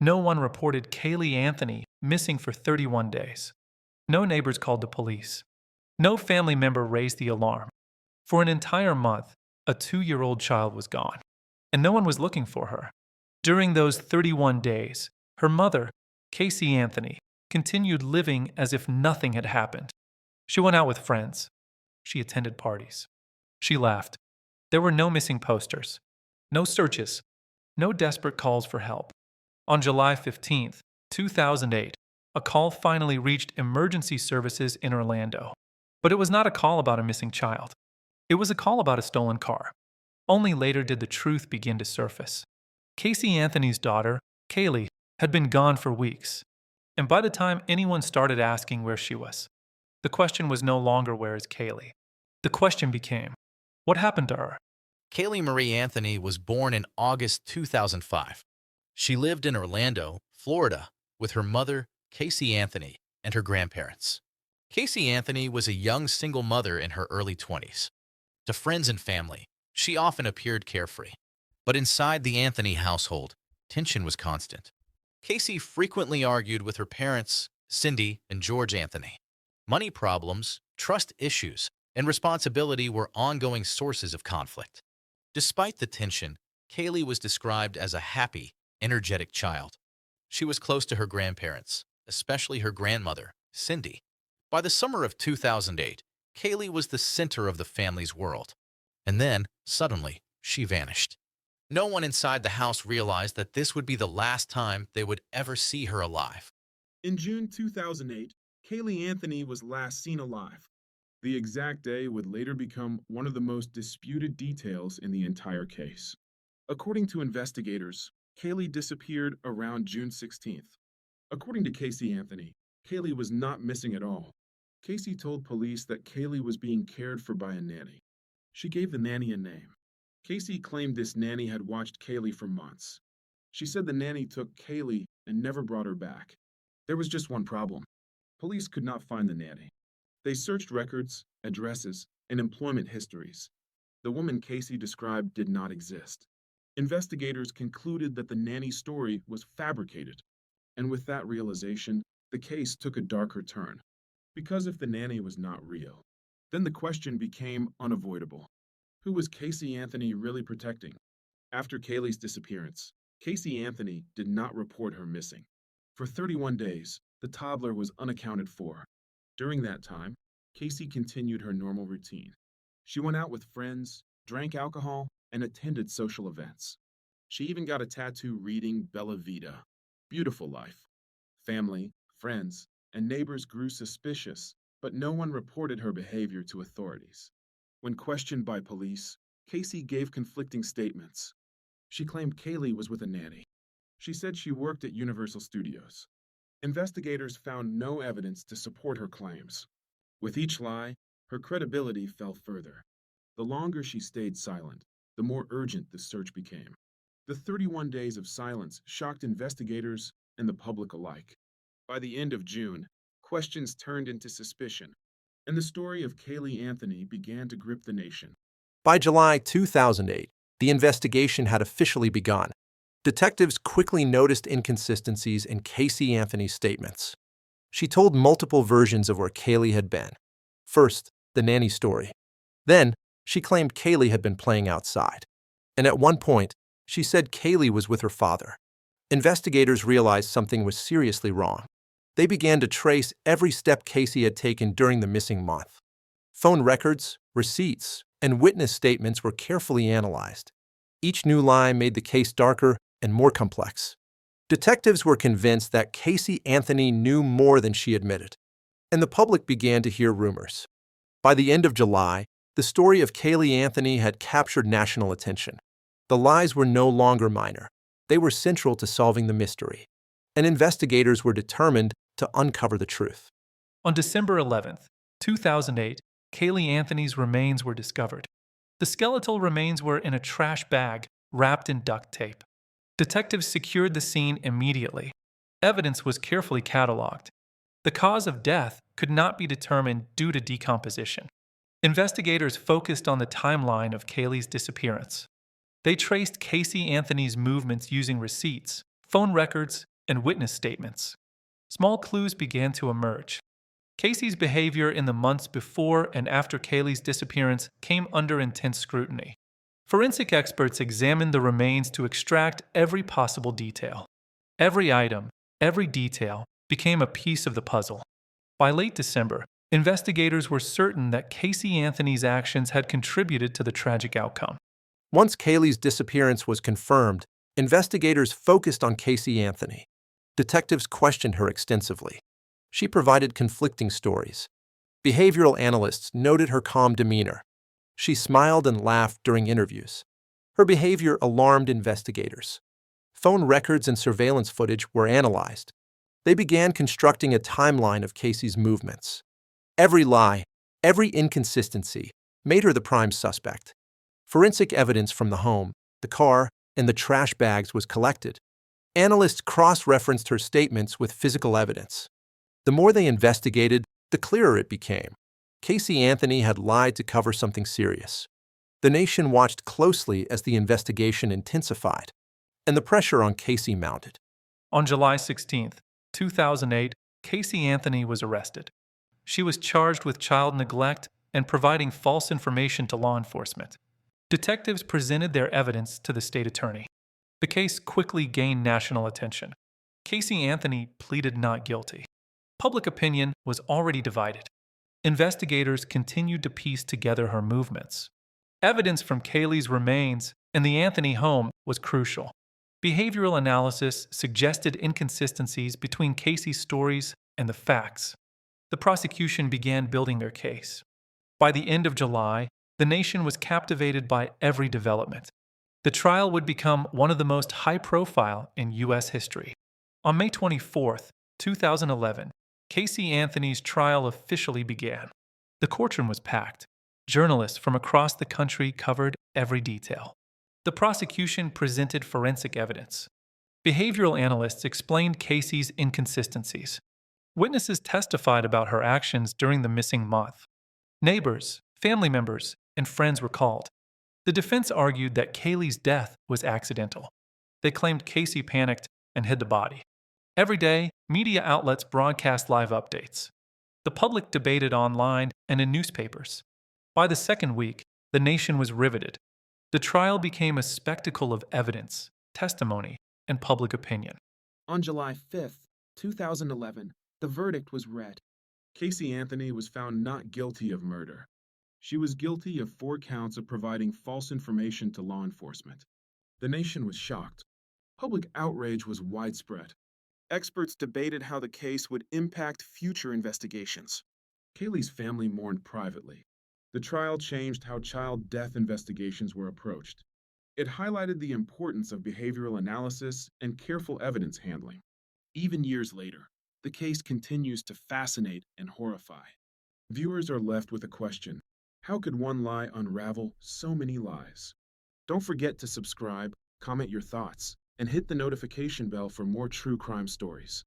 No one reported Caylee Anthony missing for 31 days. No neighbors called the police. No family member raised the alarm. For an entire month, a 2-year-old child was gone, and no one was looking for her. During those 31 days, her mother, Caylee Anthony, continued living as if nothing had happened. She went out with friends. She attended parties. She laughed. There were no missing posters, no searches, no desperate calls for help. On July 15th, 2008, a call finally reached emergency services in Orlando. But it was not a call about a missing child. It was a call about a stolen car. Only later did the truth begin to surface. Caylee Anthony's daughter, Caylee, had been gone for weeks. And by the time anyone started asking where she was, the question was no longer where is Caylee. The question became, what happened to her? Caylee Marie Anthony was born in August 2005. She lived in Orlando, Florida, with her mother, Caylee Anthony, and her grandparents. Caylee Anthony was a young single mother in her early 20s. To friends and family, she often appeared carefree. But inside the Anthony household, tension was constant. Caylee frequently argued with her parents, Cindy and George Anthony. Money problems, trust issues, and responsibility were ongoing sources of conflict. Despite the tension, Caylee was described as a happy, energetic child. She was close to her grandparents, especially her grandmother, Cindy. By the summer of 2008, Caylee was the center of the family's world. And then, suddenly, she vanished. No one inside the house realized that this would be the last time they would ever see her alive. In June 2008, Caylee Anthony was last seen alive. The exact day would later become one of the most disputed details in the entire case. According to investigators, Caylee disappeared around June 16th. According to Caylee Anthony, Caylee was not missing at all. Caylee told police that Caylee was being cared for by a nanny. She gave the nanny a name. Caylee claimed this nanny had watched Caylee for months. She said the nanny took Caylee and never brought her back. There was just one problem. Police could not find the nanny. They searched records, addresses, and employment histories. The woman Caylee described did not exist. Investigators concluded that the nanny story was fabricated. And with that realization, the case took a darker turn. Because if the nanny was not real, then the question became unavoidable. Who was Caylee Anthony really protecting? After Caylee's disappearance, Caylee Anthony did not report her missing. For 31 days, the toddler was unaccounted for. During that time, Caylee continued her normal routine. She went out with friends, drank alcohol, and attended social events. She even got a tattoo reading Bella Vita, beautiful life. Family, friends, and neighbors grew suspicious, but no one reported her behavior to authorities. When questioned by police, Caylee gave conflicting statements. She claimed Caylee was with a nanny. She said she worked at Universal Studios. Investigators found no evidence to support her claims. With each lie, her credibility fell further. The longer she stayed silent, the more urgent the search became. The 31 days of silence shocked investigators and the public alike. By the end of June, questions turned into suspicion, and the story of Caylee Anthony began to grip the nation. By July 2008, the investigation had officially begun. Detectives quickly noticed inconsistencies in Caylee Anthony's statements. She told multiple versions of where Caylee had been. First, the nanny story. Then, she claimed Caylee had been playing outside. And at one point, she said Caylee was with her father. Investigators realized something was seriously wrong. They began to trace every step Caylee had taken during the missing month. Phone records, receipts, and witness statements were carefully analyzed. Each new lie made the case darker and more complex. Detectives were convinced that Caylee Anthony knew more than she admitted, and the public began to hear rumors. By the end of July, the story of Caylee Anthony had captured national attention. The lies were no longer minor. They were central to solving the mystery, and investigators were determined to uncover the truth. On December 11th, 2008, Caylee Anthony's remains were discovered. The skeletal remains were in a trash bag wrapped in duct tape. Detectives secured the scene immediately. Evidence was carefully cataloged. The cause of death could not be determined due to decomposition. Investigators focused on the timeline of Caylee's disappearance. They traced Caylee Anthony's movements using receipts, phone records, and witness statements. Small clues began to emerge. Casey's behavior in the months before and after Caylee's disappearance came under intense scrutiny. Forensic experts examined the remains to extract every possible detail. Every item, every detail, became a piece of the puzzle. By late December, investigators were certain that Caylee Anthony's actions had contributed to the tragic outcome. Once Caylee's disappearance was confirmed, investigators focused on Caylee Anthony. Detectives questioned her extensively. She provided conflicting stories. Behavioral analysts noted her calm demeanor. She smiled and laughed during interviews. Her behavior alarmed investigators. Phone records and surveillance footage were analyzed. They began constructing a timeline of Caylee's movements. Every lie, every inconsistency made her the prime suspect. Forensic evidence from the home, the car, and the trash bags was collected. Analysts cross-referenced her statements with physical evidence. The more they investigated, the clearer it became. Caylee Anthony had lied to cover something serious. The nation watched closely as the investigation intensified, and the pressure on Caylee mounted. On July 16, 2008, Caylee Anthony was arrested. She was charged with child neglect and providing false information to law enforcement. Detectives presented their evidence to the state attorney. The case quickly gained national attention. Caylee Anthony pleaded not guilty. Public opinion was already divided. Investigators continued to piece together her movements. Evidence from Caylee's remains and the Anthony home was crucial. Behavioral analysis suggested inconsistencies between Caylee's stories and the facts. The prosecution began building their case. By the end of July, the nation was captivated by every development. The trial would become one of the most high-profile in U.S. history. On May 24, 2011, Caylee Anthony's trial officially began. The courtroom was packed. Journalists from across the country covered every detail. The prosecution presented forensic evidence. Behavioral analysts explained Caylee's inconsistencies. Witnesses testified about her actions during the missing month. Neighbors, family members, and friends were called. The defense argued that Caylee's death was accidental. They claimed Caylee panicked and hid the body. Every day, media outlets broadcast live updates. The public debated online and in newspapers. By the second week, the nation was riveted. The trial became a spectacle of evidence, testimony, and public opinion. On July 5, 2011, the verdict was read. Caylee Anthony was found not guilty of murder. She was guilty of 4 counts of providing false information to law enforcement. The nation was shocked. Public outrage was widespread. Experts debated how the case would impact future investigations. Caylee's family mourned privately. The trial changed how child death investigations were approached. It highlighted the importance of behavioral analysis and careful evidence handling. Even years later, the case continues to fascinate and horrify. Viewers are left with a question: how could one lie unravel so many lies? Don't forget to subscribe, comment your thoughts, and hit the notification bell for more true crime stories.